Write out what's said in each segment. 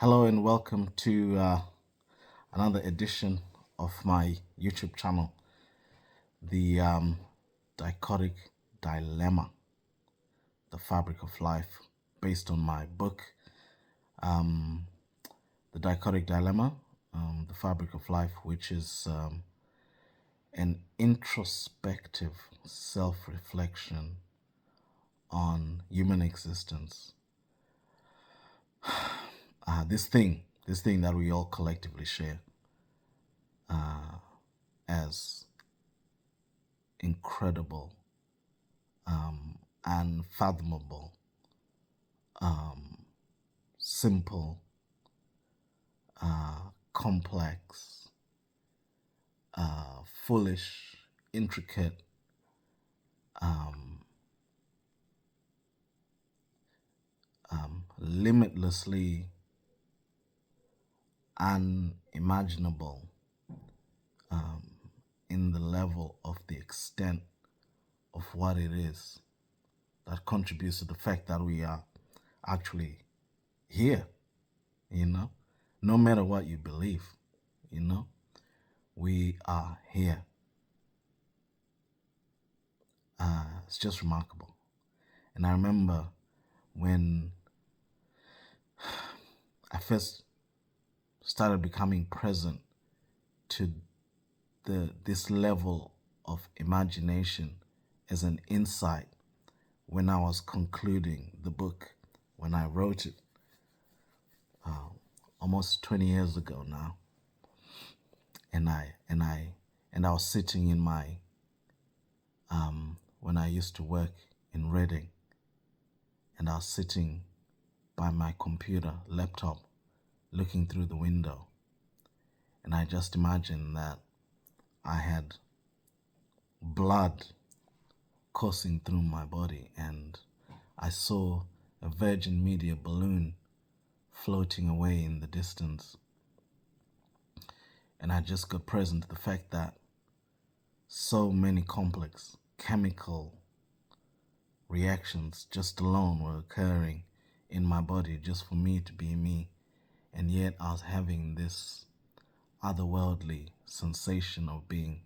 Hello and welcome to another edition of my YouTube channel, the Dichotic Dilemma, the Fabric of Life, based on my book, The Dichotic Dilemma, the Fabric of Life, which is an introspective self-reflection on human existence. This thing that we all collectively share as incredible, unfathomable, simple, complex, foolish, intricate, limitlessly unimaginable in the level of the extent of what it is that contributes to the fact that we are actually here, no matter what you believe, we are here. It's just remarkable. And I remember when I first started becoming present to this level of imagination as an insight when I was concluding the book, when I wrote it almost 20 years ago now. And I was sitting in my when I used to work in Reading, and I was sitting by my computer, laptop, looking through the window, and I just imagined that I had blood coursing through my body, and I saw a Virgin Media balloon floating away in the distance. And I just got present to the fact that so many complex chemical reactions just alone were occurring in my body just for me to be me. And yet I was having this otherworldly sensation of being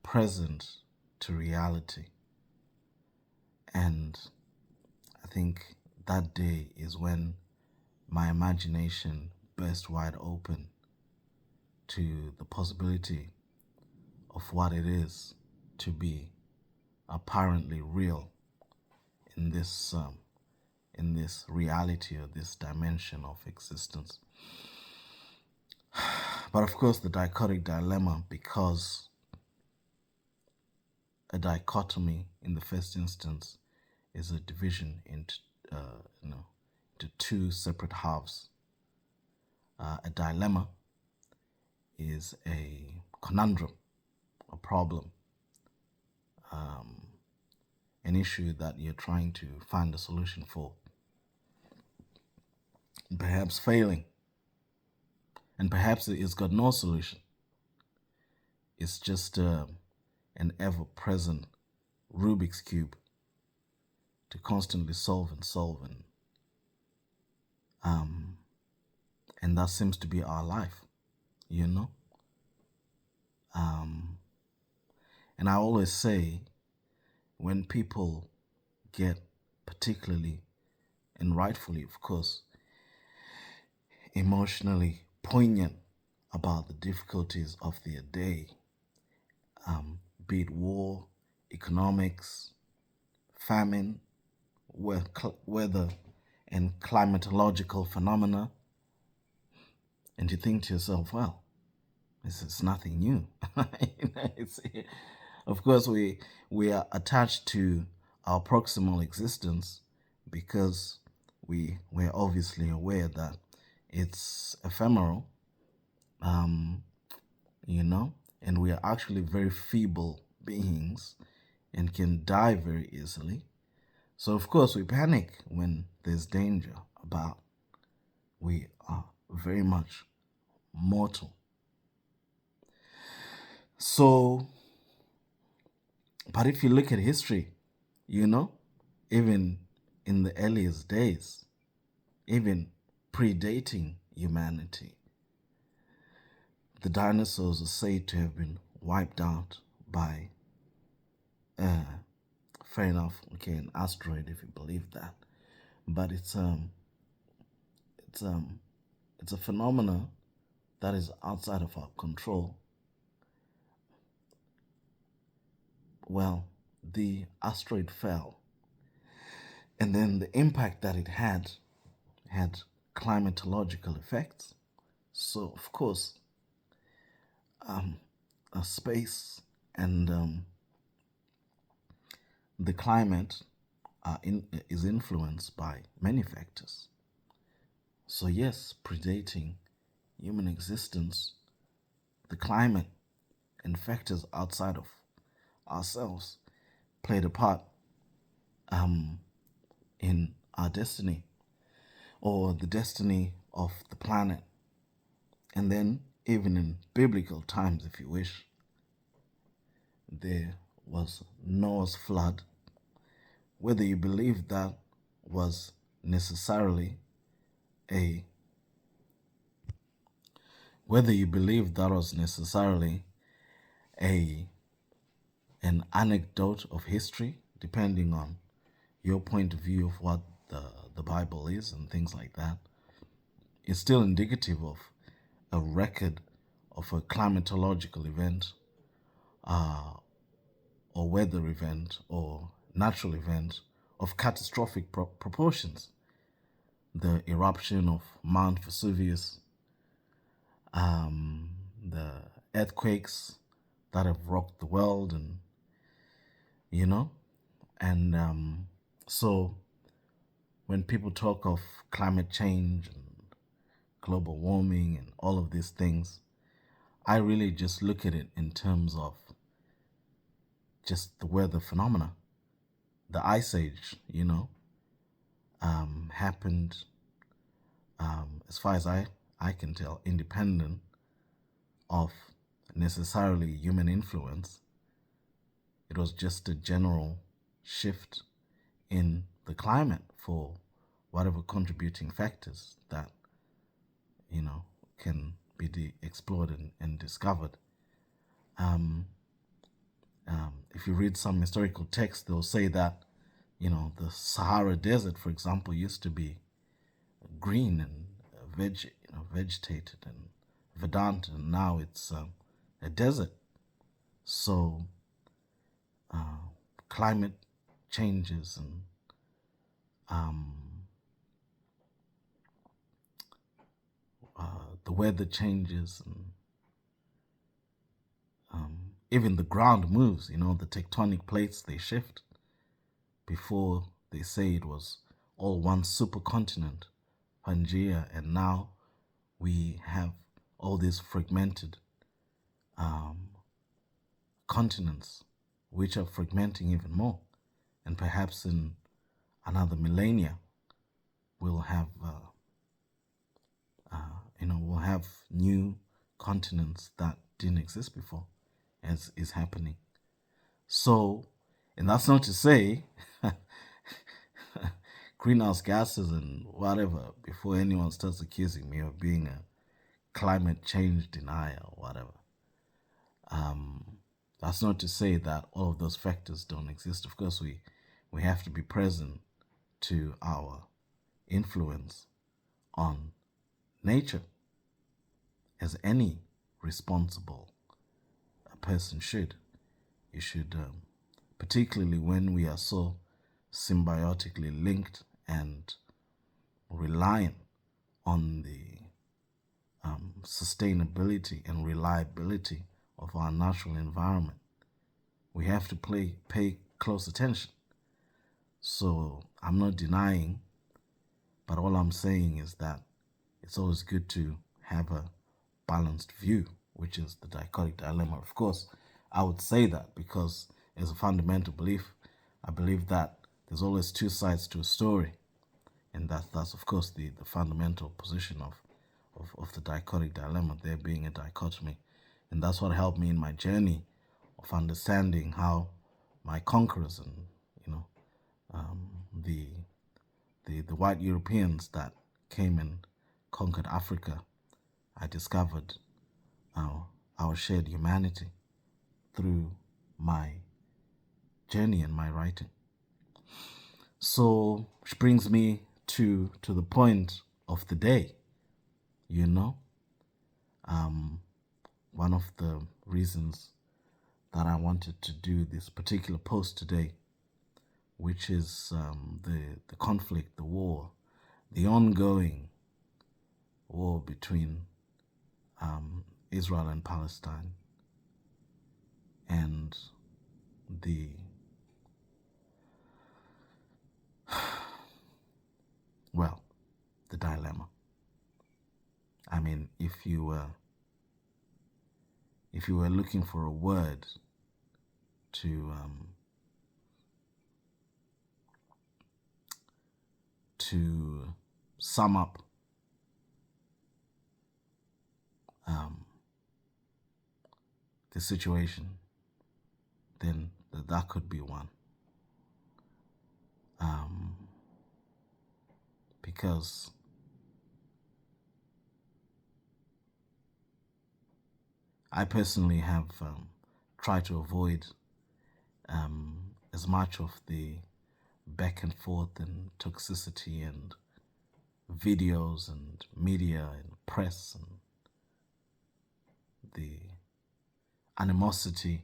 present to reality. And I think that day is when my imagination burst wide open to the possibility of what it is to be apparently real in this reality or this dimension of existence. But of course, the dichotic dilemma, because a dichotomy in the first instance is a division into two separate halves. A dilemma is a conundrum, a problem, an issue that you're trying to find a solution for, and perhaps failing, and perhaps it's got no solution. It's just an ever-present Rubik's Cube to constantly solve, and that seems to be our life, And I always say, when people get particularly, and rightfully of course, emotionally poignant about the difficulties of their day, be it war, economics, famine, weather and climatological phenomena, and you think to yourself, well, this is nothing new. Of course, we are attached to our proximal existence because we're obviously aware that it's ephemeral, and we are actually very feeble beings and can die very easily. So of course we panic when there's danger about. We are very much mortal. So, but if you look at history, even in the earliest days, even predating humanity. The dinosaurs are said to have been wiped out by, fair enough, okay, an asteroid if you believe that, but it's a phenomena that is outside of our control. Well, the asteroid fell, and then the impact that it had climatological effects. So, of course, space and the climate is influenced by many factors. So, yes, predating human existence, the climate and factors outside of ourselves played a part in our destiny, or the destiny of the planet. And then, even in biblical times, if you wish, there was Noah's flood. Whether you believe that was necessarily a an anecdote of history, depending on your point of view of what the Bible is and things like that, is still indicative of a record of a climatological event, or weather event, or natural event of catastrophic proportions. The eruption of Mount Vesuvius, the earthquakes that have rocked the world, and so when people talk of climate change and global warming and all of these things, I really just look at it in terms of just the weather phenomena. The Ice Age, happened, as far as I can tell, independent of necessarily human influence. It was just a general shift in the climate for whatever contributing factors that, can be explored and discovered. If you read some historical texts, they'll say that, the Sahara Desert, for example, used to be green and vegetated and verdant, and now it's a desert. So climate changes and the weather changes, and even the ground moves. The tectonic plates, they shift. Before, they say it was all one supercontinent, Pangea, and now we have all these fragmented continents, which are fragmenting even more. And perhaps in another millennia, we'll have new continents that didn't exist before, as is happening. So, and that's not to say greenhouse gases and whatever, before anyone starts accusing me of being a climate change denier or whatever. That's not to say that all of those factors don't exist. Of course, we have to be present to our influence on nature, as any responsible person should. You should, particularly when we are so symbiotically linked and reliant on the sustainability and reliability of our natural environment, we have to pay close attention. So I'm not denying, but all I'm saying is that it's always good to have a balanced view, which is the dichotic dilemma. Of course, I would say that because as a fundamental belief, I believe that there's always two sides to a story. And that's of course the fundamental position of the dichotic dilemma, there being a dichotomy. And that's what helped me in my journey of understanding how my conquerors and, the white Europeans that came and conquered Africa, I discovered our shared humanity through my journey and my writing. So, which brings me to the point of the day, you know. One of the reasons that I wanted to do this particular post today, which is the conflict, the war, the ongoing war between Israel and Palestine, and the dilemma. I mean, if you were looking for a word to sum up the situation, then that could be one. Because I personally have tried to avoid as much of the back and forth and toxicity and videos and media and press and the animosity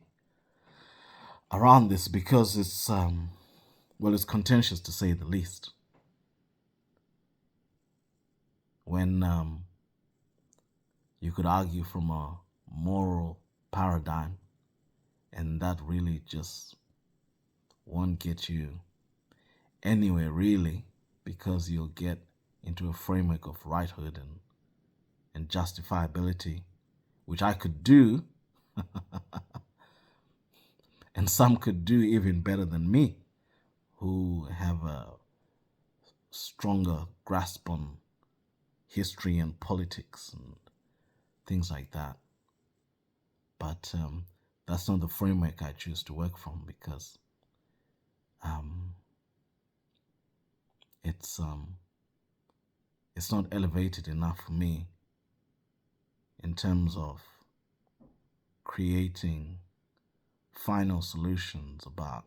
around this, because it's it's contentious to say the least. When you could argue from a moral paradigm, and that really just won't get you anywhere really, because you'll get into a framework of righthood and justifiability, which I could do and some could do even better than me, who have a stronger grasp on history and politics and things like that. But that's not the framework I choose to work from, because it's not elevated enough for me in terms of creating final solutions about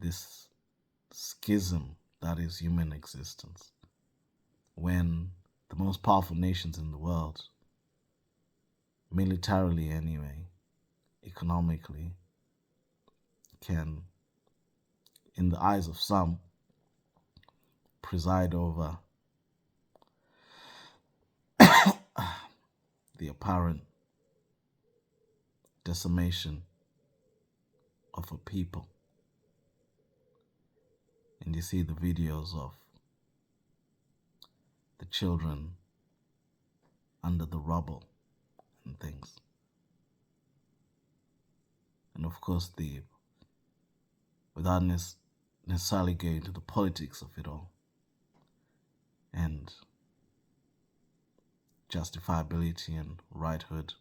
this schism that is human existence, when the most powerful nations in the world, militarily anyway, economically, can, in the eyes of some, preside over the apparent decimation of a people. And you see the videos of the children under the rubble and things. And of course, without necessarily going into the politics of it all and justifiability and righthood,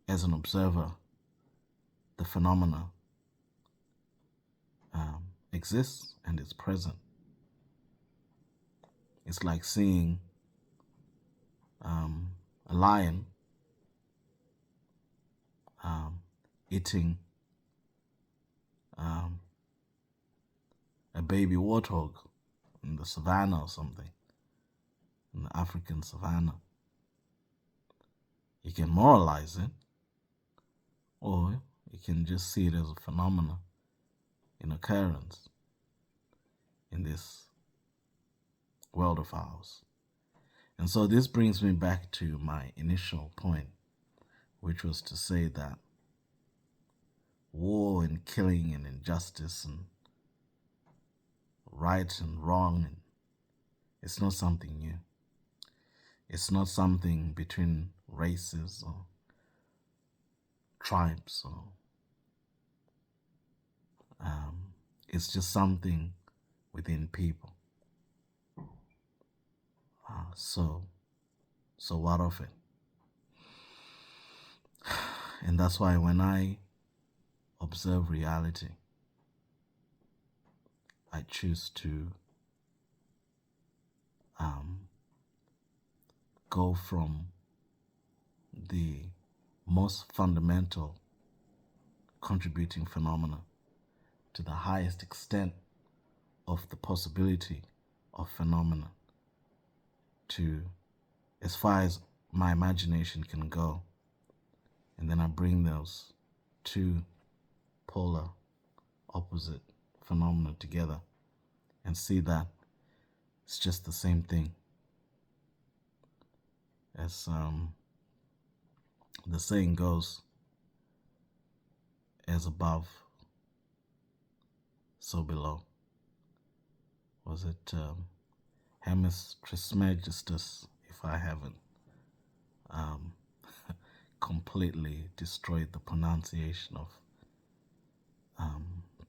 as an observer, the phenomena exists and is present. It's like seeing a lion eating a baby warthog in the savannah or something, in the African savannah. You can moralize it, or you can just see it as a phenomena in occurrence in this world of ours. And so this brings me back to my initial point, which was to say that war and killing and injustice and right and wrong, and it's not something new. It's not something between races or tribes, or it's just something within people. So what of it? And that's why when I observe reality, I choose to go from the most fundamental contributing phenomena to the highest extent of the possibility of phenomena, to as far as my imagination can go. And then I bring those two polar opposite phenomena together and see that it's just the same thing. As the saying goes, as above, so below. Was it Hermes Trismegistus, if I haven't completely destroyed the pronunciation of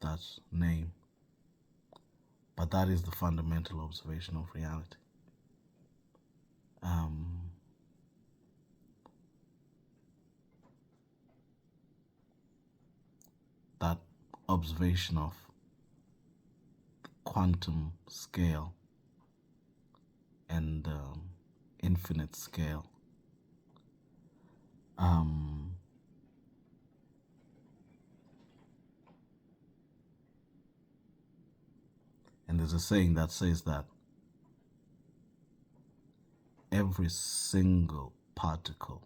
that name? But that is the fundamental observation of reality. That observation of the quantum scale and infinite scale. And there's a saying that says that every single particle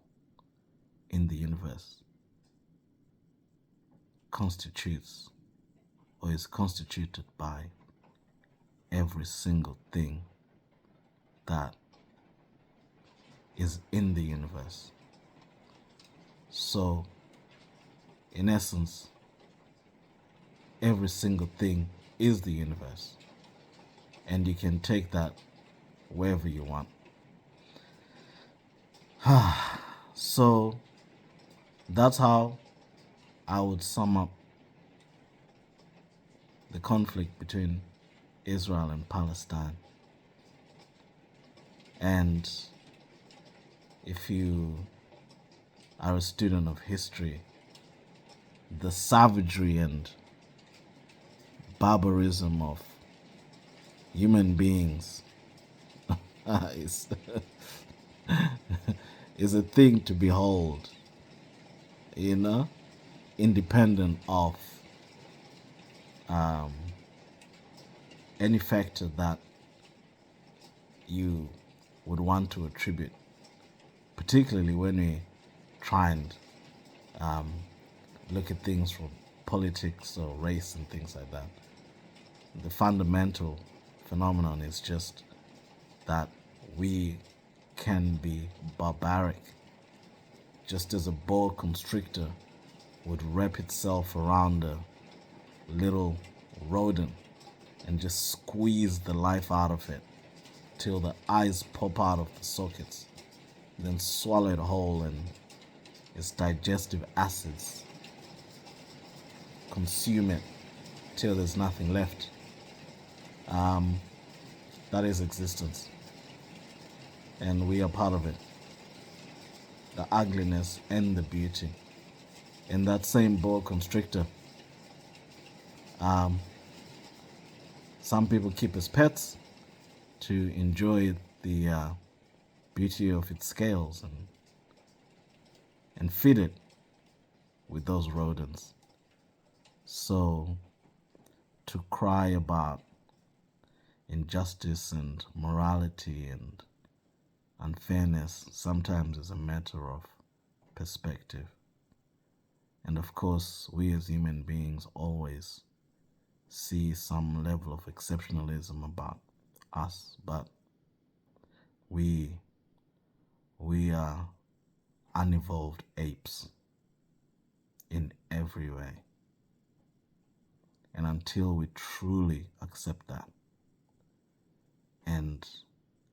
in the universe constitutes or is constituted by every single thing that is in the universe. So, in essence, every single thing is the universe, and you can take that wherever you want. So, that's how I would sum up the conflict between Israel and Palestine. And if you are a student of history, the savagery and barbarism of human beings is, is a thing to behold, independent of any factor that you would want to attribute, particularly when we try and look at things from politics or race and things like that. The fundamental phenomenon is just that we can be barbaric, just as a boa constrictor would wrap itself around a little rodent and just squeeze the life out of it till the eyes pop out of the sockets, then swallow it whole and its digestive acids consume it till there's nothing left. That is existence, and we are part of it, the ugliness and the beauty. And that same boa constrictor, some people keep as pets to enjoy the beauty of its scales and feed it with those rodents. So to cry about injustice and morality and unfairness sometimes is a matter of perspective. And of course, we as human beings always see some level of exceptionalism about us, but we are unevolved apes in every way. And until we truly accept that and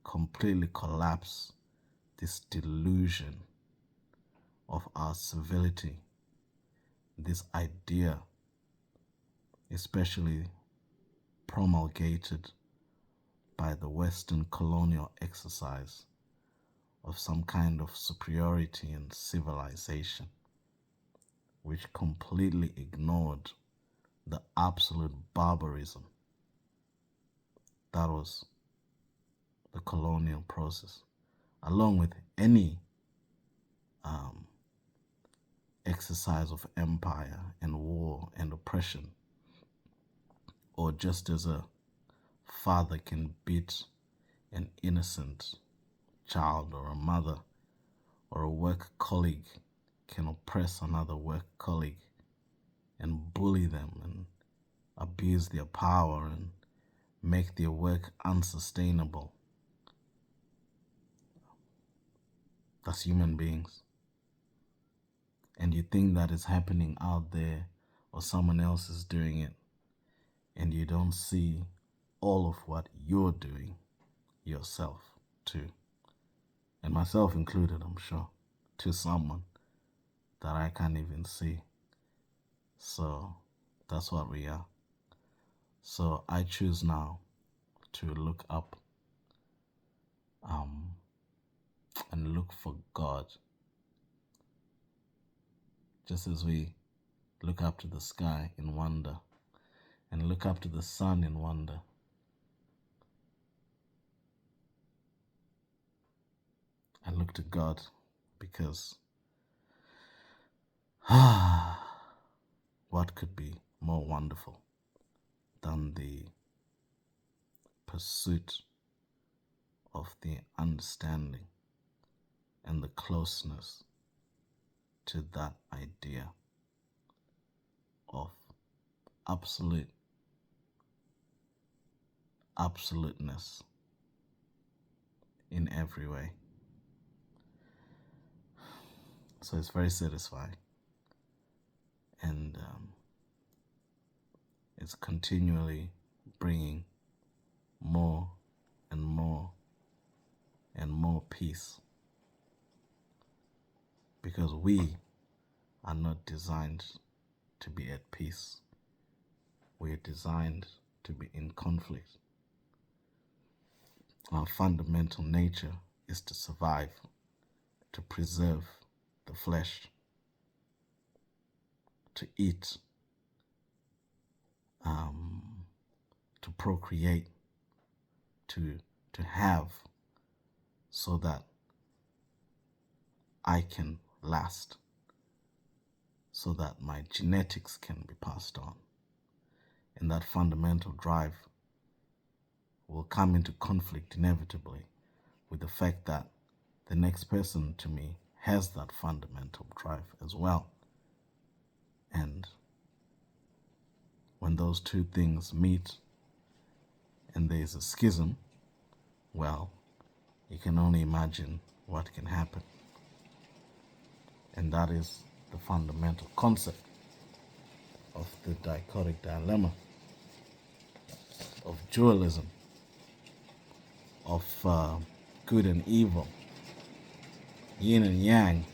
completely collapse this delusion of our civility, this idea, especially promulgated by the Western colonial exercise of some kind of superiority and civilization, which completely ignored the absolute barbarism that was the colonial process, along with any exercise of empire and war and oppression, or just as a father can beat an innocent child, or a mother or a work colleague can oppress another work colleague and bully them and abuse their power and make their work unsustainable. That's human beings. And you think that is happening out there, or someone else is doing it, and you don't see all of what you're doing yourself too. And myself included, I'm sure, to someone that I can't even see. So that's what we are. So I choose now to look up and look for God. Just as we look up to the sky in wonder and look up to the sun in wonder, I look to God, because what could be more wonderful than the pursuit of the understanding and the closeness to that idea of absoluteness in every way. So it's very satisfying, and it's continually bringing more and more and more peace, because we are not designed to be at peace. We are designed to be in conflict. Our fundamental nature is to survive, to preserve the flesh, to eat, to procreate, to have, so that I can last, so that my genetics can be passed on. And that fundamental drive will come into conflict inevitably with the fact that the next person to me has that fundamental drive as well. And when those two things meet and there's a schism, well, you can only imagine what can happen. And that is the fundamental concept of the dichotic dilemma, of dualism, of good and evil, yin and yang.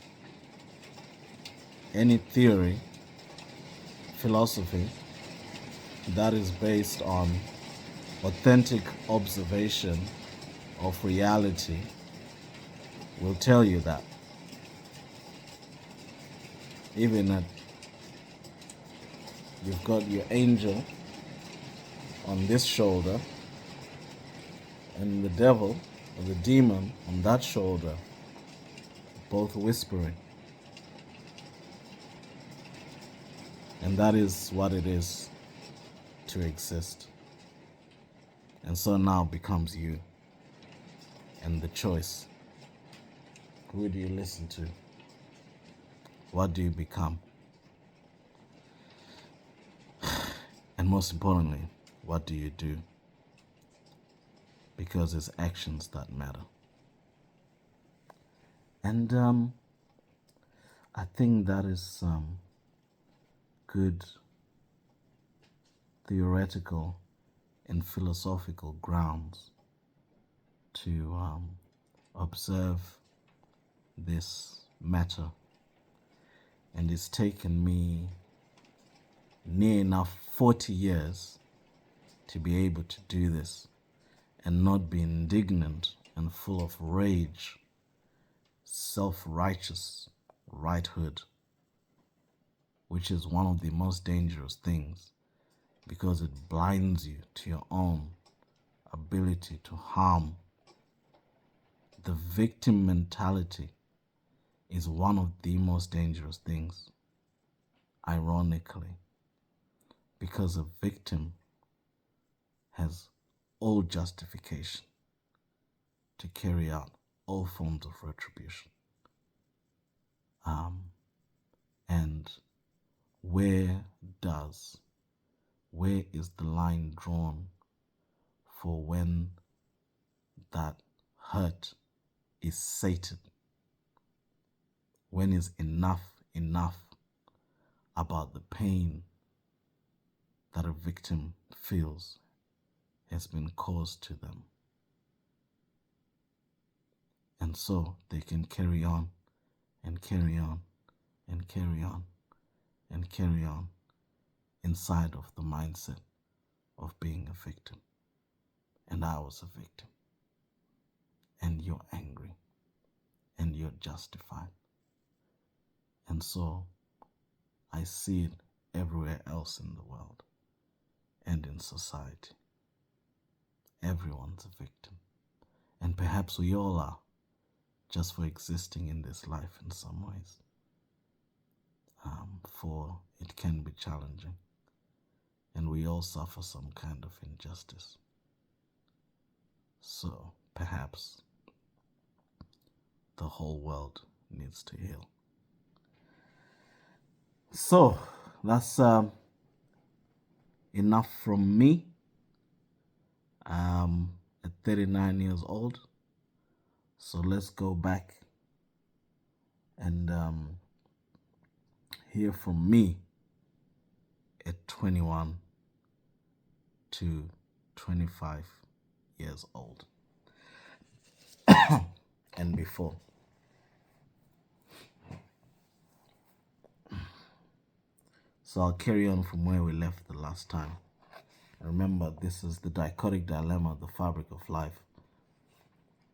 Any theory, philosophy that is based on authentic observation of reality will tell you that. Even that you've got your angel on this shoulder and the devil or the demon on that shoulder, both whispering. And that is what it is to exist. And so now becomes you and the choice. Who do you listen to? What do you become? And most importantly, what do you do? Because it's actions that matter. And I think that is some good theoretical and philosophical grounds to observe this matter. And it's taken me near enough 40 years to be able to do this and not be indignant and full of rage, self-righteous righthood, which is one of the most dangerous things, because it blinds you to your own ability to harm The victim mentality is one of the most dangerous things, ironically, because a victim has all justification to carry out all forms of retribution. And where is the line drawn for when that hurt is sated? When is enough about the pain that a victim feels has been caused to them? And so they can carry on and carry on and carry on and carry on inside of the mindset of being a victim. And I was a victim. And you're angry. And you're justified. And so I see it everywhere else in the world and in society. Everyone's a victim. And perhaps we all are, just for existing in this life in some ways. For it can be challenging. And we all suffer some kind of injustice. So perhaps the whole world needs to heal. So that's enough from me. At 39 years old. So let's go back and hear from me at 21 to 25 years old and before. So I'll carry on from where we left the last time. Remember, this is the Dichotic Dilemma, the Fabric of Life,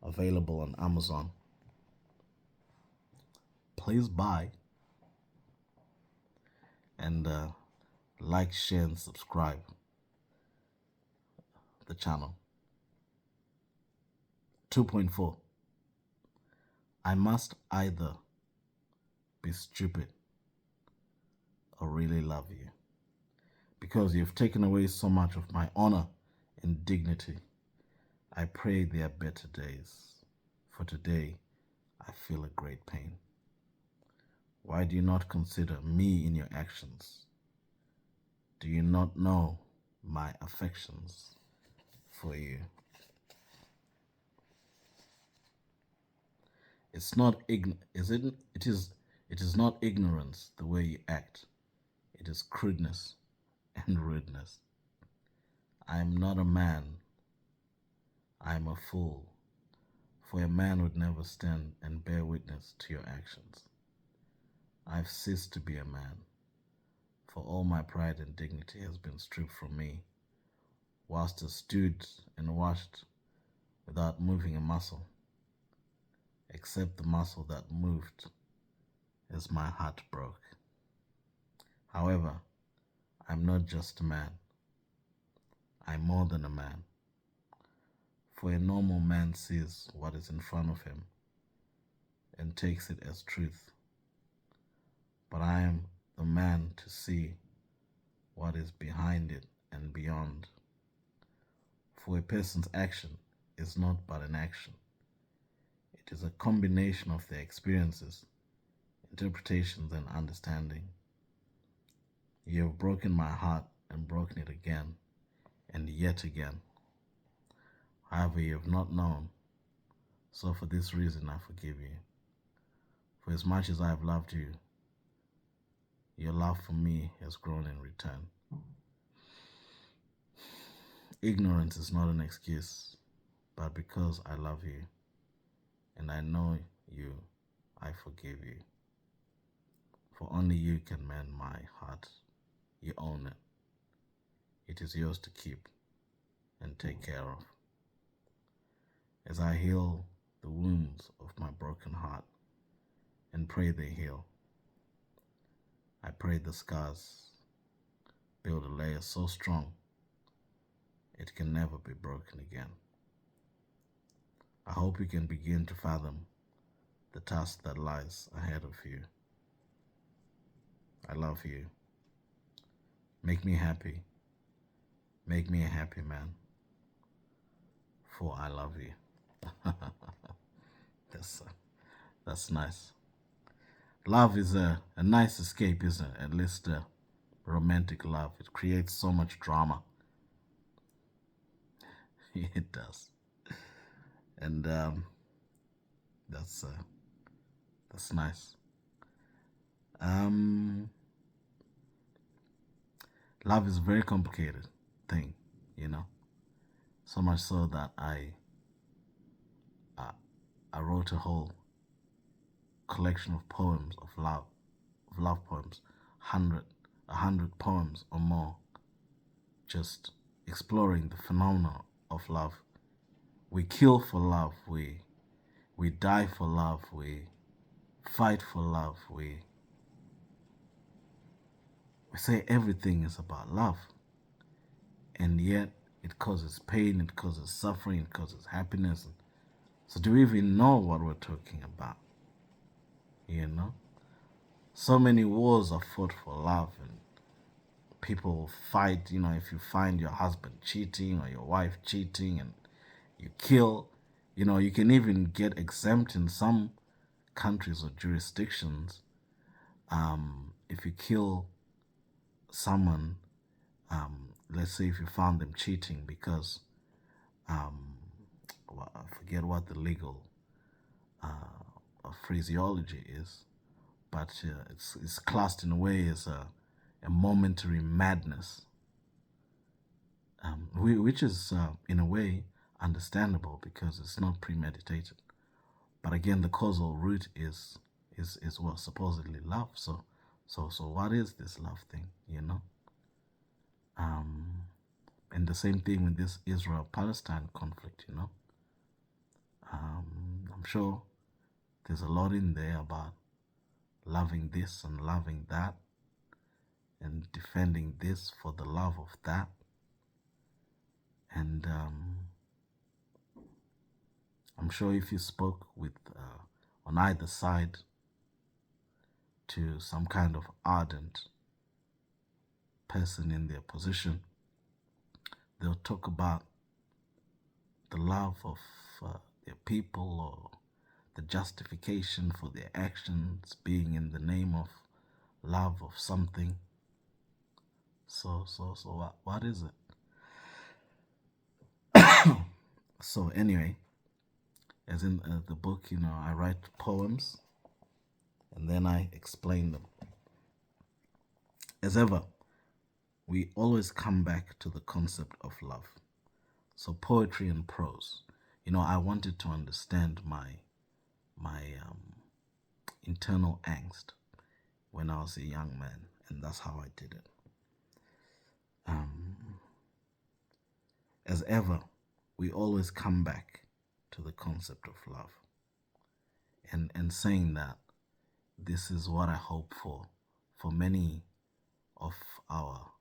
available on Amazon. Please buy and like, share, and subscribe the channel. 2.4. I must either be stupid or really love you, because you've taken away so much of my honor and dignity. I pray there are better days, for today I feel a great pain. Why do you not consider me in your actions? Do you not know my affections for you? It's not it is not ignorance the way you act. It is crudeness and rudeness. I am not a man. I am a fool. For a man would never stand and bear witness to your actions. I've ceased to be a man, for all my pride and dignity has been stripped from me, whilst I stood and watched without moving a muscle, except the muscle that moved as my heart broke. However, I'm not just a man. I'm more than a man. For a normal man sees what is in front of him and takes it as truth. But I am the man to see what is behind it and beyond. For a person's action is not but an action. It is a combination of their experiences, interpretations, and understanding. You have broken my heart and broken it again and yet again. However, you have not known. So for this reason I forgive you. For as much as I have loved you, your love for me has grown in return. Ignorance is not an excuse, but because I love you and I know you, I forgive you. For only you can mend my heart. You own it. It is yours to keep and take care of. As I heal the wounds of my broken heart and pray they heal, I pray the scars build a layer so strong it can never be broken again. I hope you can begin to fathom the task that lies ahead of you. I love you. Make me happy. Make me a happy man. For I love you. That's nice. Love is a nice escape, isn't it? At least romantic love. It creates so much drama. It does. And that's nice. Love is a very complicated thing, you know. So much so that I wrote a whole collection of poems of love poems, 100 poems or more, just exploring the phenomena of love. We kill for love, we die for love, we fight for love, we say everything is about love, and yet it causes pain, it causes suffering, it causes happiness. So do we even know what we're talking about? You know? So many wars are fought for love, and people fight, you know, if you find your husband cheating or your wife cheating and you kill, you know, you can even get exempt in some countries or jurisdictions if you kill someone, let's say if you found them cheating because, well, I forget what the legal phraseology is, but it's classed in a way as a momentary madness, which is in a way understandable because it's not premeditated. But again, the causal root is what supposedly love. So what is this love thing? You know. And the same thing with this Israel-Palestine conflict. You know. I'm sure there's a lot in there about loving this and loving that, and defending this for the love of that. And I'm sure if you spoke with on either side to some kind of ardent person in their position, they'll talk about the love of their people, or the justification for their actions being in the name of love of something. So what is it? So anyway, as in the book, you know, I write poems and then I explain them. As ever, we always come back to the concept of love. So poetry and prose. You know, I wanted to understand my internal angst when I was a young man, and that's how I did it. As ever, we always come back to the concept of love, and saying that this is what I hope for many of our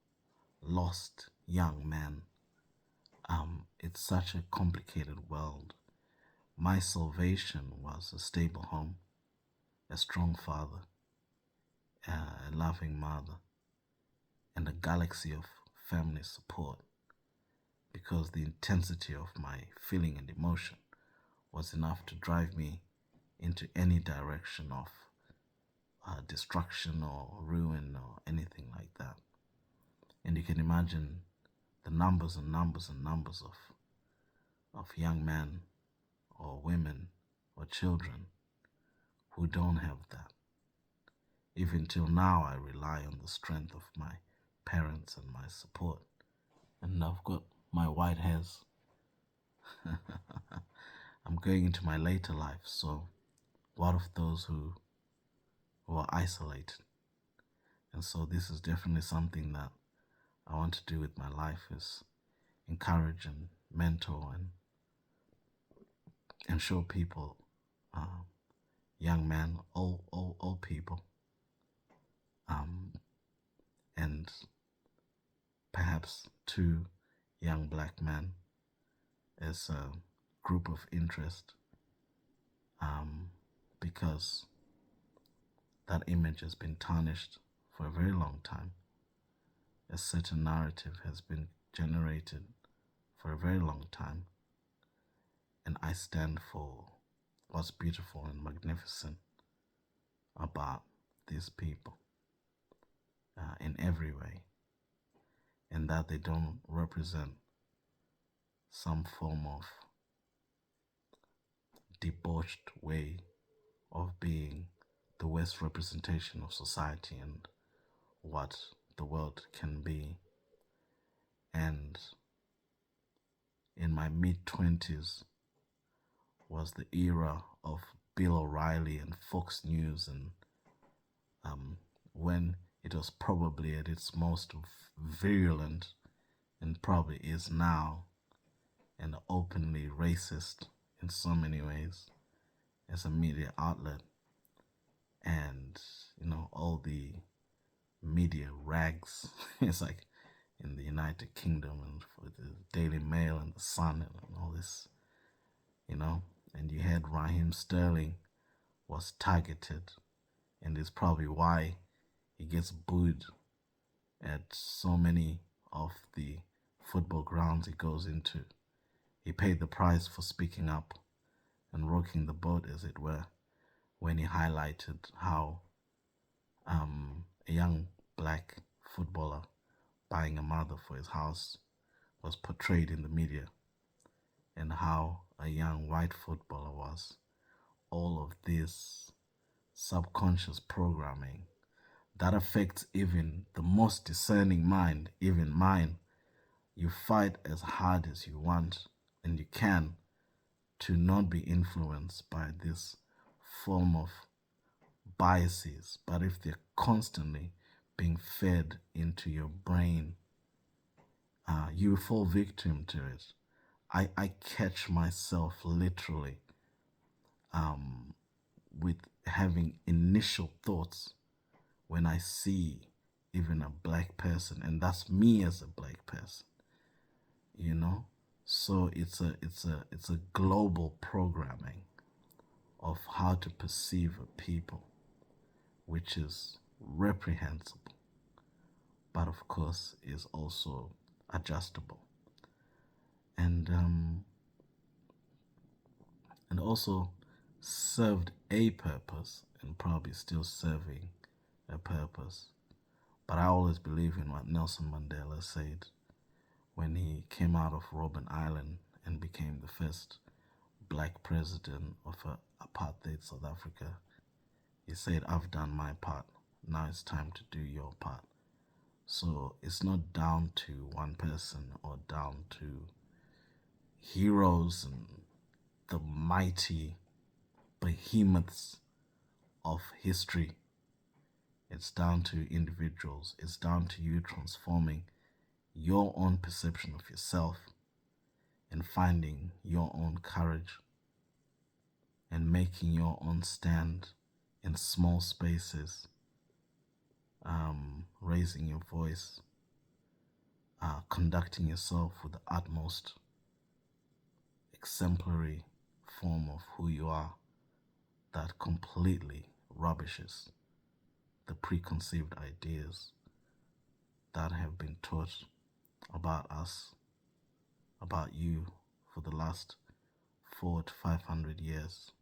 lost young men. It's such a complicated world. My salvation was a stable home, a strong father, a loving mother, and a galaxy of family support, because the intensity of my feeling and emotion was enough to drive me into any direction of destruction or ruin or anything like that. And you can imagine the numbers and numbers and numbers of young men or women or children who don't have that. Even till now, I rely on the strength of my parents and my support. And I've got my white hairs. I'm going into my later life, so what of those who are isolated? And so this is definitely something that I want to do with my life, is encourage and mentor and show people, young men, all people, and perhaps two young black men as a group of interest because that image has been tarnished for a very long time. A certain narrative has been generated for a very long time, and I stand for what's beautiful and magnificent about these people in every way, and that they don't represent some form of debauched way of being the West representation of society and what the world can be. And in my mid-20s was the era of Bill O'Reilly and Fox News, and when it was probably at its most virulent, and probably is now, and openly racist in so many ways as a media outlet. And all the media rags it's like in the United Kingdom, and for the Daily Mail and the Sun and all this, and you had Raheem Sterling was targeted, and it's probably why he gets booed at so many of the football grounds he goes into. He paid the price for speaking up and rocking the boat, as it were, when he highlighted how a young black footballer buying a mother for his house was portrayed in the media, and how a young white footballer was. All of this subconscious programming that affects even the most discerning mind, even mine. You fight as hard as you want and you can to not be influenced by this form of biases, but if they're constantly being fed into your brain, you fall victim to it. I catch myself literally with having initial thoughts when I see even a black person, and that's me as a black person, So it's a global programming of how to perceive a people, which is reprehensible, but of course is also adjustable, and also served a purpose, and probably still serving a purpose. But I always believe in what Nelson Mandela said when he came out of Robben Island and became the first black president of apartheid South Africa. He said, "I've done my part. Now it's time to do your part." So it's not down to one person or down to heroes and the mighty behemoths of history. It's down to individuals. It's down to you transforming your own perception of yourself and finding your own courage and making your own stand in small spaces, raising your voice, conducting yourself with the utmost exemplary form of who you are that completely rubbishes the preconceived ideas that have been taught about us, about you for the last 400 to 500 years.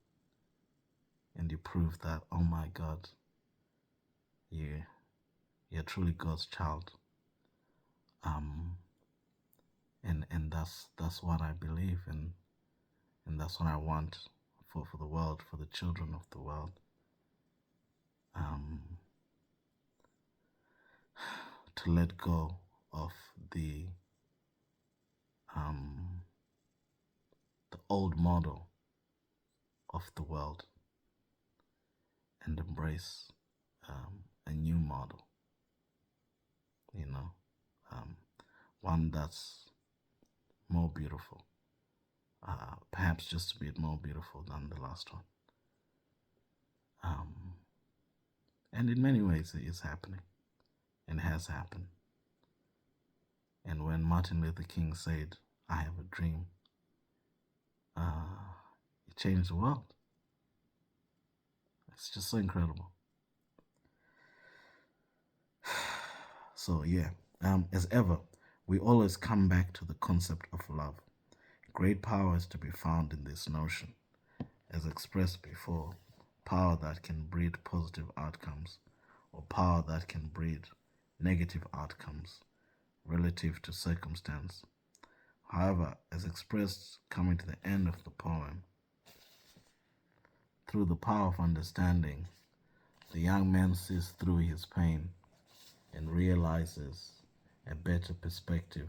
And you prove that, oh my God, you're truly God's child. And that's what I believe in, and that's what I want for the world, for the children of the world. To let go of the old model of the world and embrace a new model, one that's more beautiful, perhaps just a bit more beautiful than the last one. And in many ways it is happening and has happened. And when Martin Luther King said, "I have a dream," it changed the world. It's just so incredible. So yeah, as ever, we always come back to the concept of love. Great power is to be found in this notion, as expressed before, power that can breed positive outcomes, or power that can breed negative outcomes relative to circumstance. However, as expressed coming to the end of the poem, through the power of understanding, the young man sees through his pain and realizes a better perspective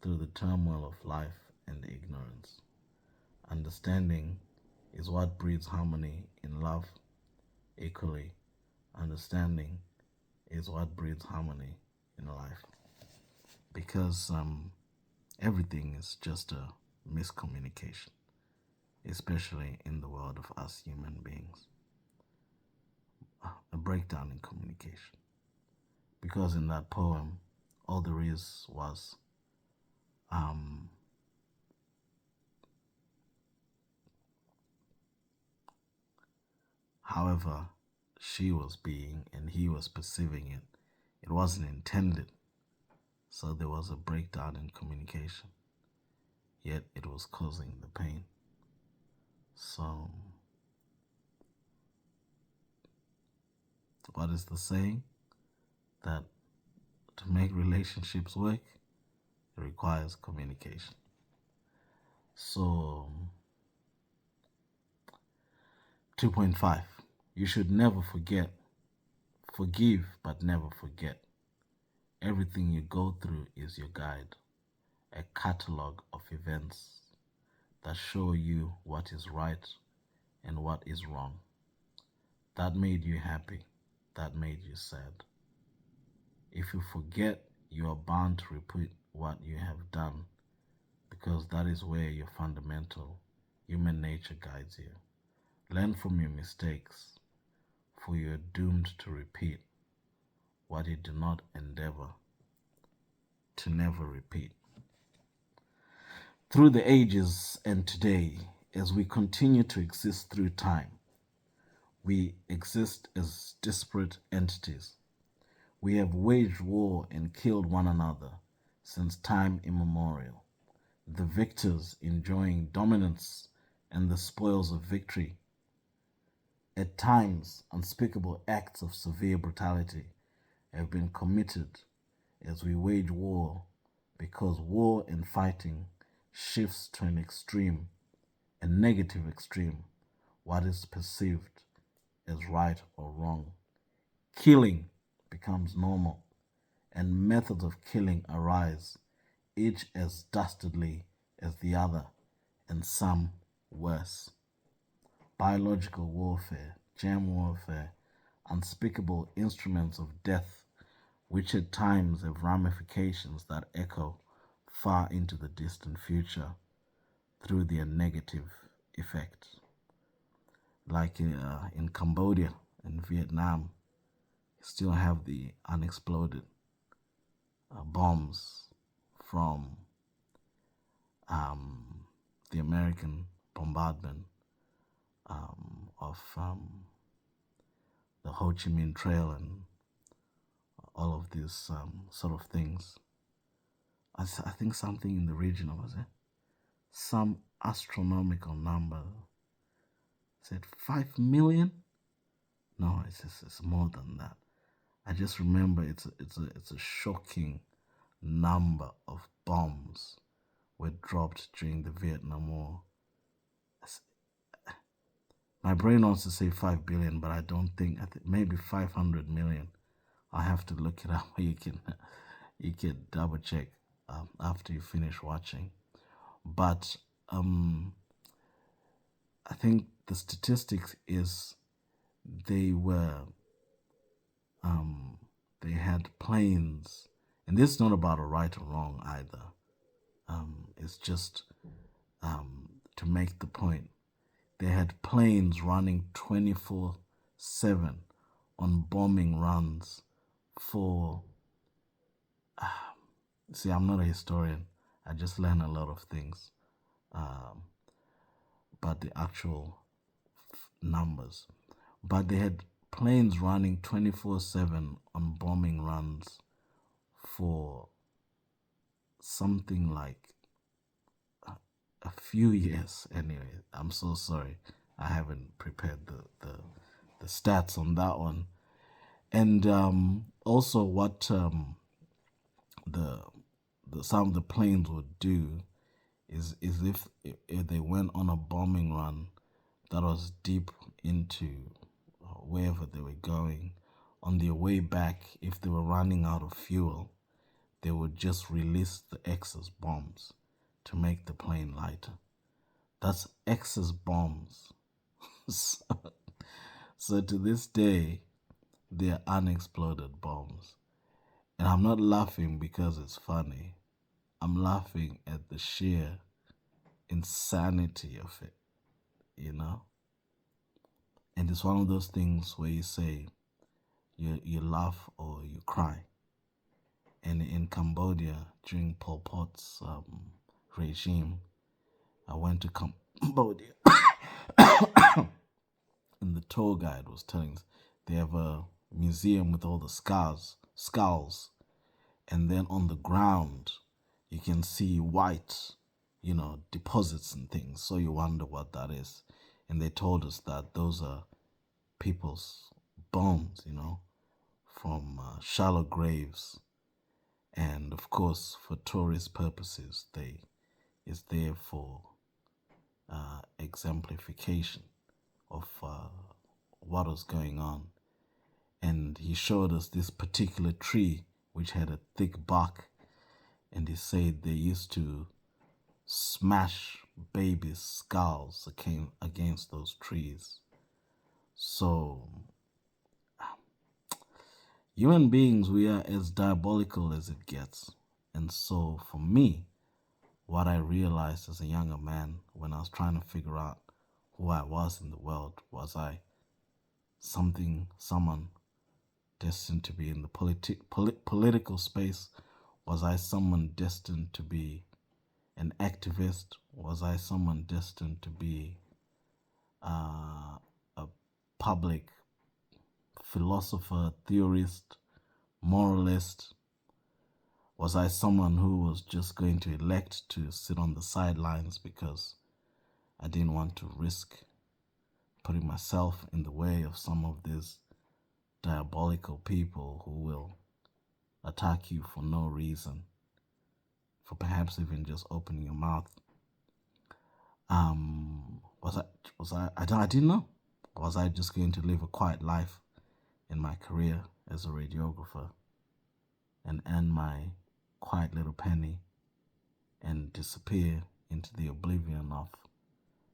through the turmoil of life and ignorance. Understanding is what breeds harmony in love. Equally, understanding is what breeds harmony in life. Because everything is just a miscommunication, especially in the world of us human beings. A breakdown in communication. Because in that poem, all there is was however she was being and he was perceiving it. It wasn't intended. So there was a breakdown in communication. Yet it was causing the pain. So, what is the saying? That to make relationships work, it requires communication. So, 2.5. You should never forget. Forgive, but never forget. Everything you go through is your guide, a catalogue of events that show you what is right and what is wrong. That made you happy, that made you sad. If you forget, you are bound to repeat what you have done, because that is where your fundamental human nature guides you. Learn from your mistakes, for you are doomed to repeat what you do not endeavor to never repeat. Through the ages and today, as we continue to exist through time, we exist as disparate entities. We have waged war and killed one another since time immemorial. The victors enjoying dominance and the spoils of victory. At times, unspeakable acts of severe brutality have been committed as we wage war, because war and fighting shifts to an extreme, a negative extreme, what is perceived as right or wrong. Killing becomes normal, and methods of killing arise, each as dastardly as the other, and some worse. Biological warfare, germ warfare, unspeakable instruments of death, which at times have ramifications that echo far into the distant future through their negative effects. Like in Cambodia and Vietnam, you still have the unexploded bombs from the American bombardment of the Ho Chi Minh Trail and all of these sort of things. I think something in the region of some astronomical number. Said 5 million? No, it's more than that. I just remember it's a shocking number of bombs were dropped during the Vietnam War. My brain wants to say 5 billion, but I don't think. I think maybe 500 million. I have to look it up. You can double check after you finish watching. But I think the statistics is they had planes, and this is not about a right or wrong either. It's just to make the point. They had planes running 24/7 on bombing runs for. See, I'm not a historian. I just learn a lot of things, but the actual numbers. but they had planes running 24/7 on bombing runs for something like a few years. Anyway, I'm so sorry. I haven't prepared the stats on that one. And also what the some of the planes would do is if they went on a bombing run that was deep into wherever they were going, on their way back, if they were running out of fuel, they would just release the excess bombs to make the plane lighter. That's excess bombs. So to this day, they're unexploded bombs. And I'm not laughing because it's funny. I'm laughing at the sheer insanity of it, you know? And it's one of those things where you say you laugh or you cry. And in Cambodia, during Pol Pot's regime, I went to Cambodia. And the tour guide was telling us they have a museum with all the skulls, and then on the ground you can see white, deposits and things. So you wonder what that is. And they told us that those are people's bones, from shallow graves. And of course, for tourist purposes, they is there for exemplification of what was going on. And he showed us this particular tree which had a thick bark, and he said they used to smash babies' skulls against those trees. So human beings, we are as diabolical as it gets. And so for me, what I realized as a younger man when I was trying to figure out who I was in the world, was I someone destined to be in the political space? Was I someone destined to be an activist? Was I someone destined to be a public philosopher, theorist, moralist? Was I someone who was just going to elect to sit on the sidelines because I didn't want to risk putting myself in the way of some of these diabolical people who will attack you for no reason, for perhaps even just opening your mouth? I didn't know. Was I just going to live a quiet life in my career as a radiographer and earn my quiet little penny and disappear into the oblivion of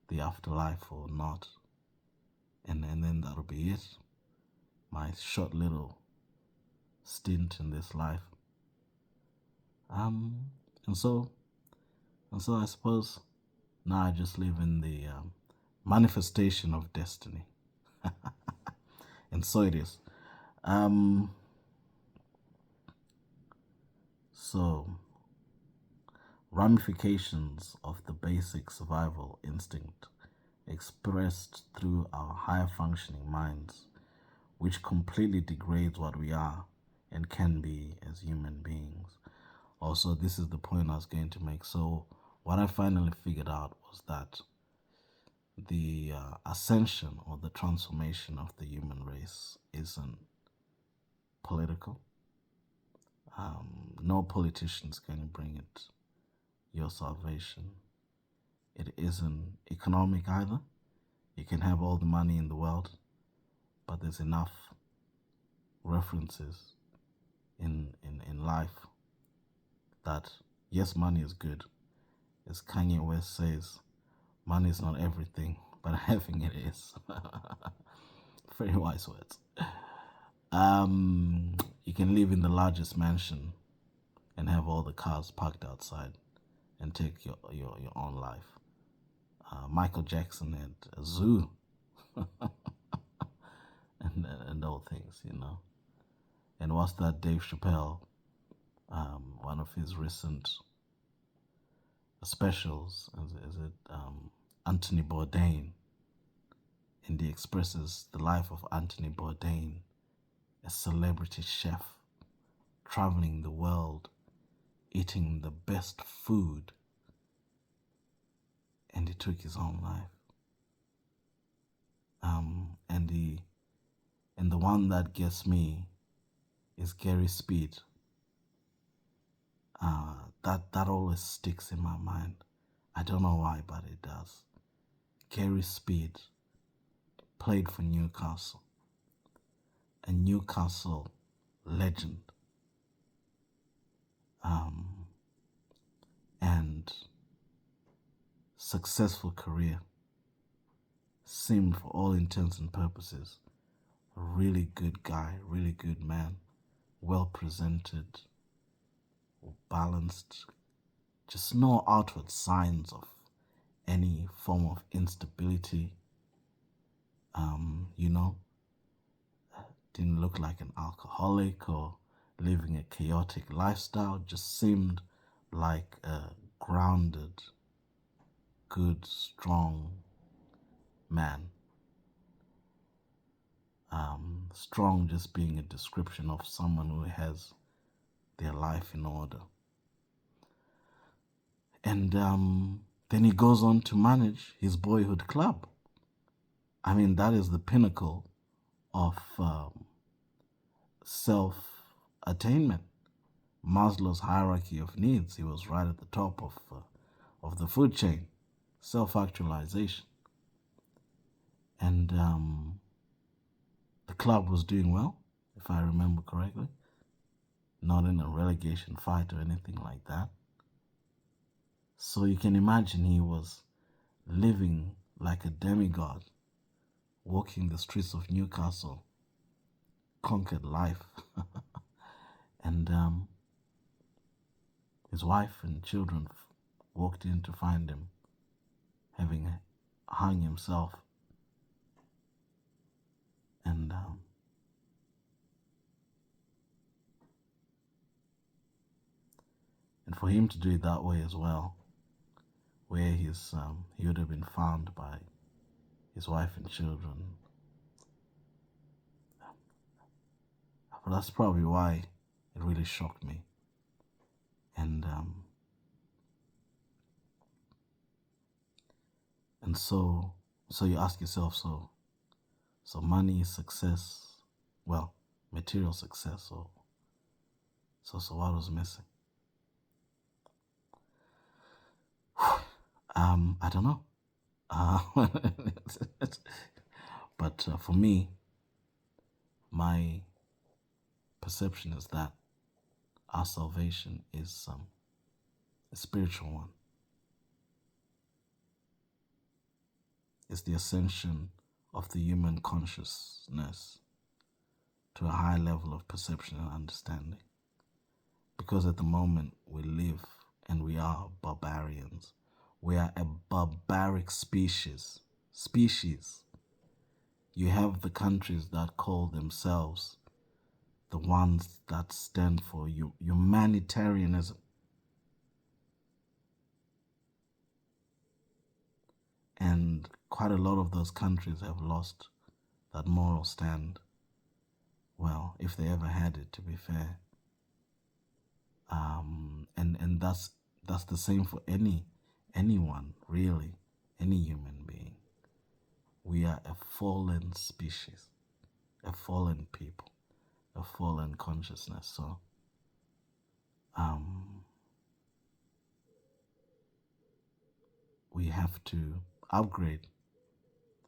the afterlife or not? And then that'll be it. My short little stint in this life. And so I suppose now I just live in the manifestation of destiny. And so it is. So, ramifications of the basic survival instinct expressed through our higher functioning minds, which completely degrades what we are and can be as human beings. Also, this is the point I was going to make. So, what I finally figured out was that the ascension or the transformation of the human race isn't political. No politician is going to bring it your salvation. It isn't economic either. You can have all the money in the world, but there's enough references in life that, yes, money is good. As Kanye West says, money is not everything, but having it is. Very wise words. You can live in the largest mansion and have all the cars parked outside and take your own life. Michael Jackson had a zoo and all things, And what's that Dave Chappelle, one of his recent specials, is it Anthony Bourdain and he expresses the life of Anthony Bourdain, a celebrity chef, traveling the world, eating the best food, and he took his own life. And the one that gets me is Gary Speed. That always sticks in my mind. I don't know why, but it does. Gary Speed played for Newcastle, a Newcastle legend, and successful career. Seemed, for all intents and purposes, a really good guy, really good man, well presented, balanced, just no outward signs of any form of instability. Didn't look like an alcoholic or living a chaotic lifestyle. Just seemed like a grounded, good, strong man. Strong just being a description of someone who has their life in order. And then he goes on to manage his boyhood club. I mean, that is the pinnacle of self-attainment. Maslow's hierarchy of needs. He was right at the top of the food chain. Self-actualization. And the club was doing well, if I remember correctly. Not in a relegation fight or anything like that. So you can imagine he was living like a demigod, walking the streets of Newcastle, conquered life. And his wife and children walked in to find him having hung himself. And for him to do it that way as well, where he would have been found by his wife and children. But that's probably why it really shocked me. And so you ask yourself, so money, success, well, material success, so what was missing? I don't know. But for me, my perception is that our salvation is a spiritual one. It's the ascension of the human consciousness to a high level of perception and understanding. Because at the moment we live and we are barbarians. We are a barbaric species. You have the countries that call themselves the ones that stand for humanitarianism. And quite a lot of those countries have lost that moral stand. Well, if they ever had it, to be fair. And that's the same for anyone, really, any human being. We are a fallen species, a fallen people, a fallen consciousness. So, we have to upgrade,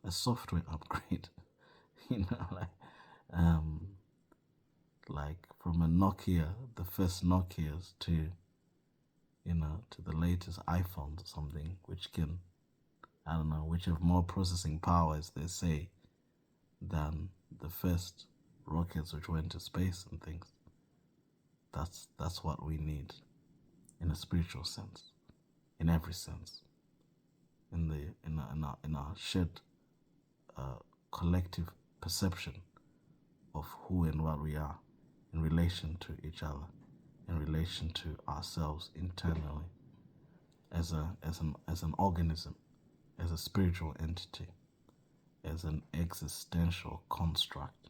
a software upgrade, like from a Nokia, the first Nokias to the latest iPhones or something, which have more processing power, as they say, than the first rockets which went to space and things. That's what we need, in a spiritual sense, in every sense, in our shared collective perception of who and what we are in relation to each other, in relation to ourselves internally, as an organism, as a spiritual entity. as an existential construct.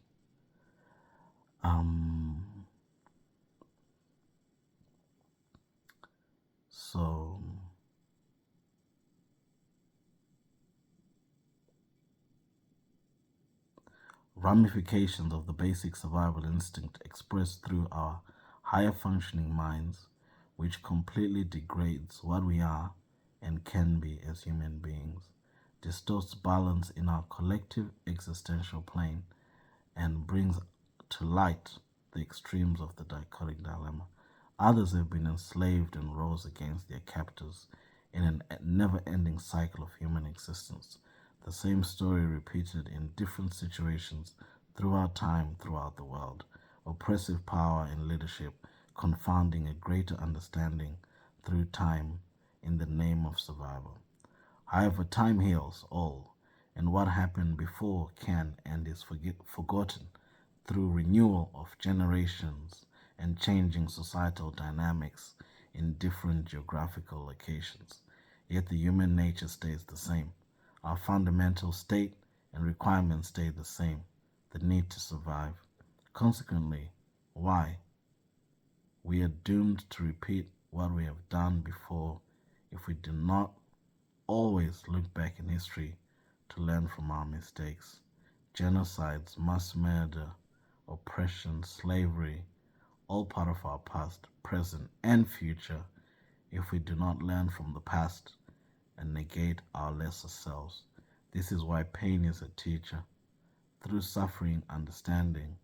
So ramifications of the basic survival instinct expressed through our higher functioning minds, which completely degrades what we are and can be as human beings, distorts balance in our collective existential plane, and brings to light the extremes of the dichotic dilemma. Others have been enslaved and rose against their captors in a never-ending cycle of human existence. The same story repeated in different situations throughout time, throughout the world. Oppressive power and leadership confounding a greater understanding through time in the name of survival. However, time heals all, and what happened before can and is forgotten through renewal of generations and changing societal dynamics in different geographical locations. Yet the human nature stays the same. Our fundamental state and requirements stay the same, the need to survive. Consequently, why? We are doomed to repeat what we have done before if we do not always look back in history to learn from our mistakes. Genocides, mass murder, oppression, slavery, all part of our past, present, and future if we do not learn from the past and negate our lesser selves. This is why pain is a teacher. Through suffering, understanding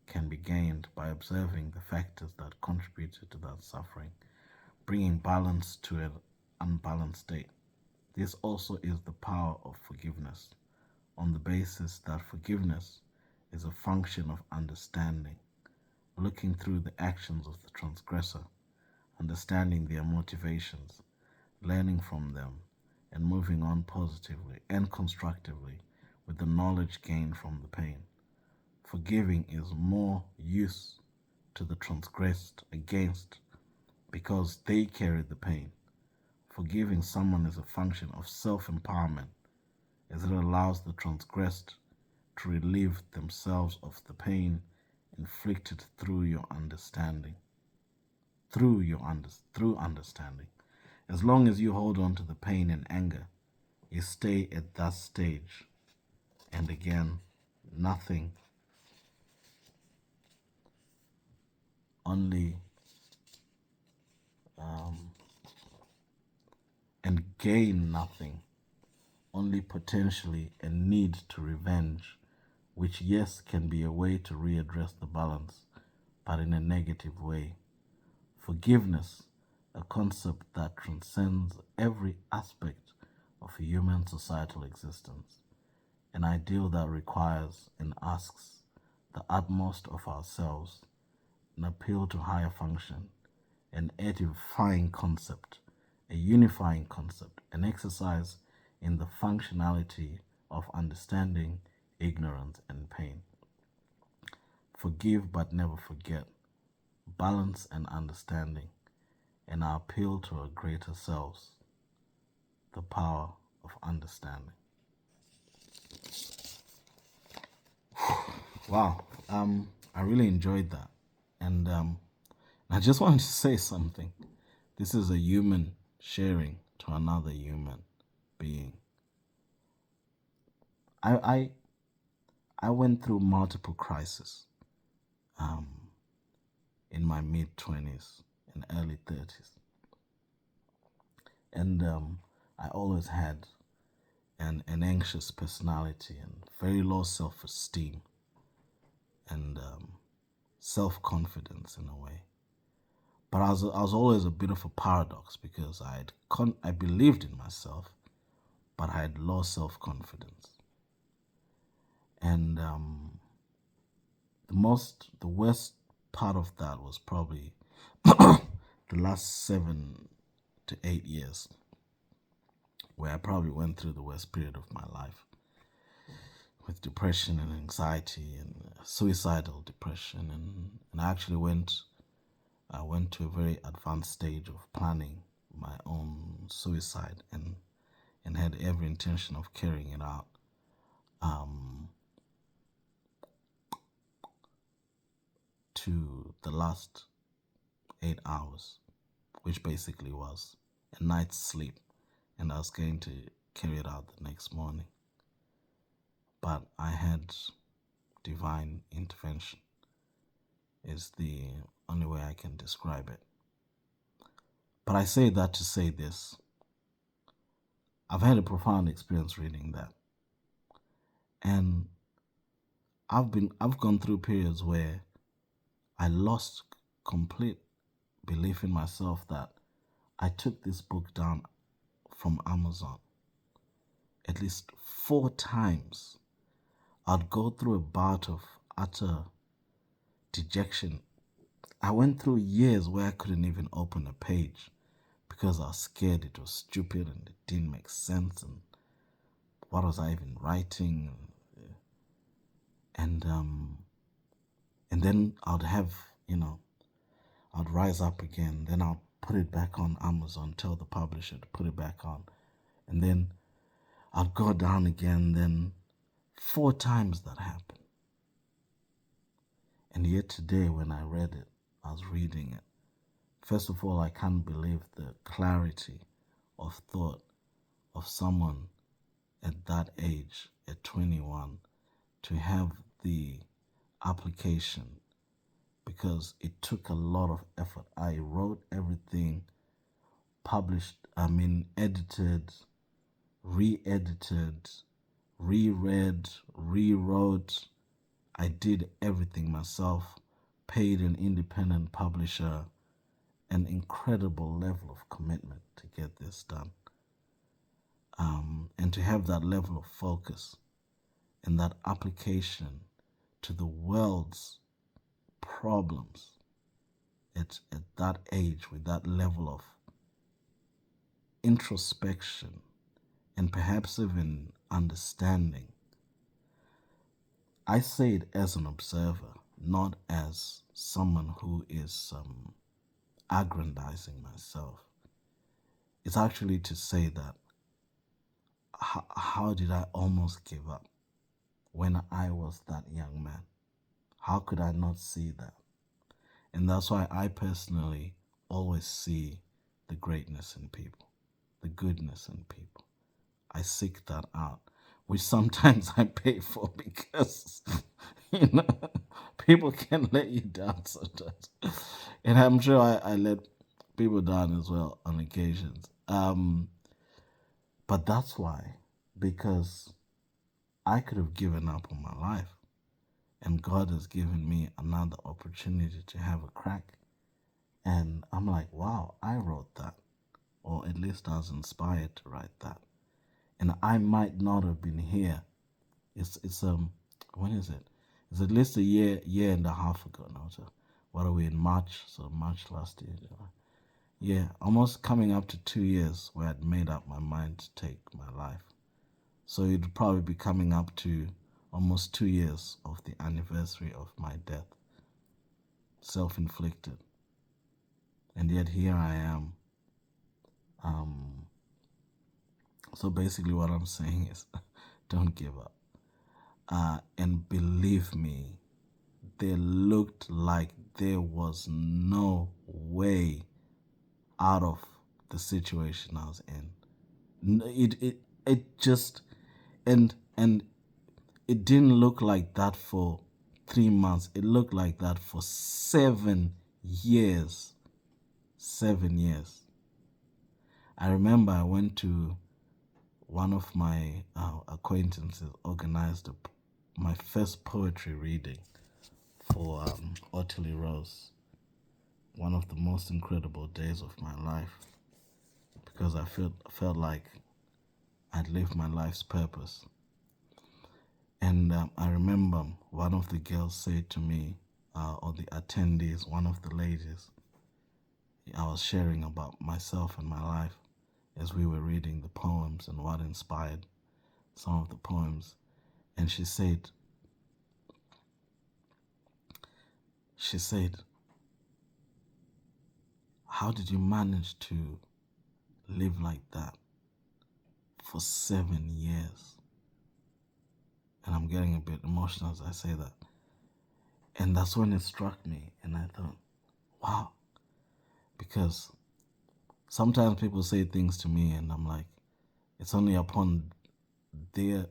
can be gained by observing the factors that contributed to that suffering, bringing balance to an unbalanced state. This also is the power of forgiveness, on the basis that forgiveness is a function of understanding, looking through the actions of the transgressor, understanding their motivations, learning from them, and moving on positively and constructively with the knowledge gained from the pain. Forgiving is more use to the transgressed against because they carried the pain. Forgiving someone is a function of self-empowerment as it allows the transgressed to relieve themselves of the pain inflicted through your understanding. Through understanding. As long as you hold on to the pain and anger, you stay at that stage. And again, nothing, only and gain nothing, only potentially a need to revenge, which yes can be a way to readdress the balance, but in a negative way. Forgiveness, a concept that transcends every aspect of human societal existence, an ideal that requires and asks the utmost of ourselves, an appeal to higher function, an edifying concept, a unifying concept, an exercise in the functionality of understanding, ignorance, and pain. Forgive but never forget, balance and understanding, and our appeal to our greater selves, the power of understanding. Wow, I really enjoyed that, and I just wanted to say something. This is a human sharing to another human being. I went through multiple crises in my mid-20s and early 30s. And I always had an anxious personality and very low self-esteem and self-confidence in a way. But I was always a bit of a paradox because I believed in myself, but I had low self-confidence. And the worst part of that was probably the last 7 to 8 years, where I probably went through the worst period of my life with depression and anxiety and suicidal depression. And I actually went to a very advanced stage of planning my own suicide and had every intention of carrying it out. to the last 8 hours, which basically was a night's sleep, and I was going to carry it out the next morning. But I had divine intervention, is the only way I can describe it. But I say that to say this. I've had a profound experience reading that. And I've gone through periods where I lost complete belief in myself that I took this book down from Amazon at least 4 times. I'd go through a bout of utter dejection. I went through years where I couldn't even open a page because I was scared it was stupid and it didn't make sense, and what was I even writing? And then I'd have, I'd rise up again, then I'll put it back on Amazon, tell the publisher to put it back on, and then I'd go down again. Then 4 times that happened. And yet today when I read it, I was reading it. First of all, I can't believe the clarity of thought of someone at that age, at 21, to have the application, because it took a lot of effort. I wrote everything, edited, re-edited, reread, rewrote. I did everything myself, paid an independent publisher, an incredible level of commitment to get this done. And to have that level of focus and that application to the world's problems at that age, with that level of introspection and perhaps even understanding. I say it as an observer, not as someone who is aggrandizing myself. It's actually to say that how did I almost give up when I was that young man? How could I not see that? And that's why I personally always see the greatness in people, the goodness in people. I seek that out, which sometimes I pay for because, people can let you down sometimes. And I'm sure I let people down as well on occasions. But that's why, because I could have given up on my life, and God has given me another opportunity to have a crack. And I'm like, wow, I wrote that, or at least I was inspired to write that. And I might not have been here. It's when is it? It's at least a year and a half ago now. So what are we in March? So March last year. Yeah, almost coming up to 2 years where I'd made up my mind to take my life. So it'd probably be coming up to almost 2 years of the anniversary of my death. Self-inflicted. And yet here I am. So basically what I'm saying is, don't give up. And believe me, there looked like there was no way out of the situation I was in. It just, and it didn't look like that for 3 months. It looked like that for 7 years. 7 years. I remember I went to one of my acquaintances, organized my first poetry reading for Ottilie Rose. One of the most incredible days of my life, because I felt like I'd lived my life's purpose. And I remember one of the girls said to me, or the attendees, one of the ladies, I was sharing about myself and my life as we were reading the poems and what inspired some of the poems. And she said, how did you manage to live like that for 7 years? And I'm getting a bit emotional as I say that. And that's when it struck me, and I thought, wow. Because sometimes people say things to me, and I'm like, it's only upon their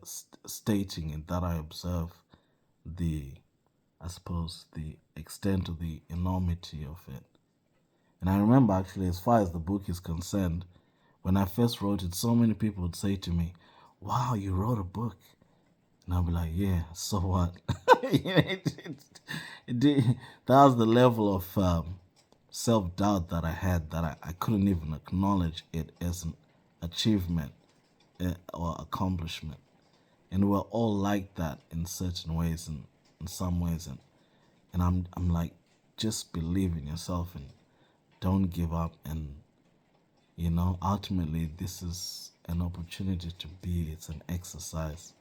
stating it that I observe I suppose, the extent of the enormity of it. And I remember actually, as far as the book is concerned, when I first wrote it, so many people would say to me, wow, you wrote a book. And I'll be like, yeah, so what? That was the level of self-doubt that I had, that I couldn't even acknowledge it as an achievement or accomplishment. And we're all like that in certain ways and in some ways. And I'm like, just believe in yourself and don't give up. And, ultimately, this is an opportunity it's an exercise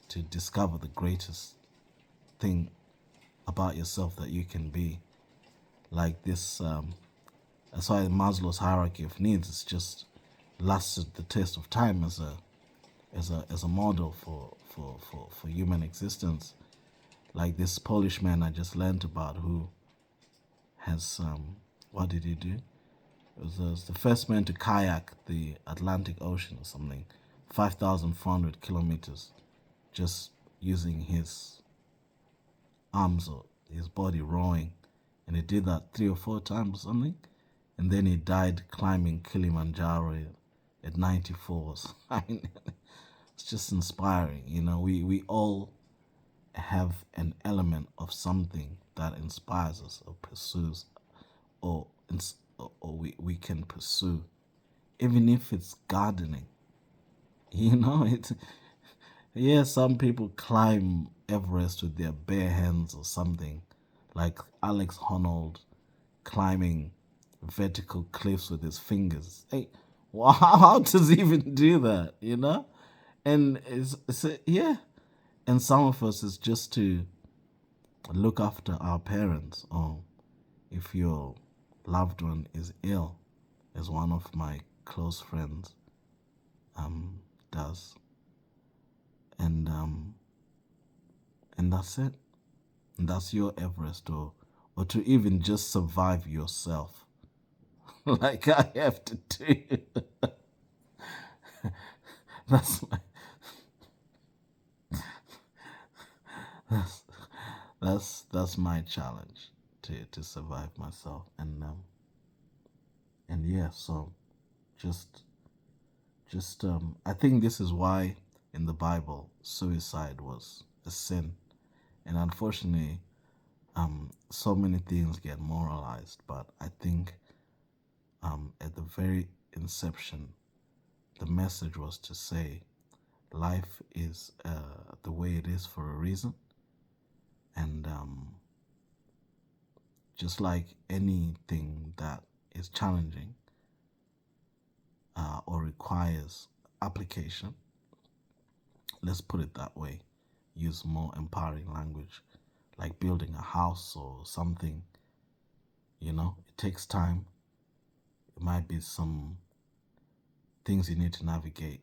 to discover the greatest thing about yourself that you can be. Like this, that's why Maslow's hierarchy of needs is just lasted the test of time as a model for human existence. Like this Polish man I just learned about, who has what did he do? It was the first man to kayak the Atlantic Ocean or something, 5,400 kilometers, just using his arms or his body rowing. And he did that 3 or 4 times or something. And then he died climbing Kilimanjaro at 94. I mean, it's just inspiring. We all have an element of something that inspires us or pursues, or we can pursue, even if it's gardening. It's, yeah, some people climb Everest with their bare hands or something, like Alex Honnold climbing vertical cliffs with his fingers. Hey, well, how does he even do that? And yeah, and some of us is just to look after our parents, or if your loved one is ill, as one of my close friends does, and that's it. And that's your Everest, or to even just survive yourself, like I have to do. that's my that's that's my challenge, to survive myself. And yeah, so just I think this is why in the Bible suicide was a sin. And unfortunately, so many things get moralized, but I think at the very inception, the message was to say life is the way it is for a reason. And just like anything that is challenging or requires application, let's put it that way, use more empowering language, like building a house or something. It takes time. It might be some things you need to navigate,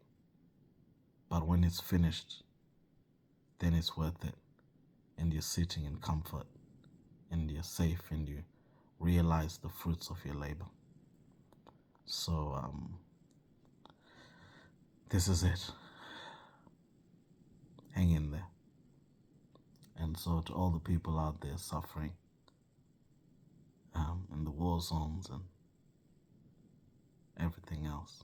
but when it's finished, then it's worth it. And you're sitting in comfort, and you're safe, and you realize the fruits of your labor. So this is it. Hang in there. And so to all the people out there suffering in the war zones and everything else,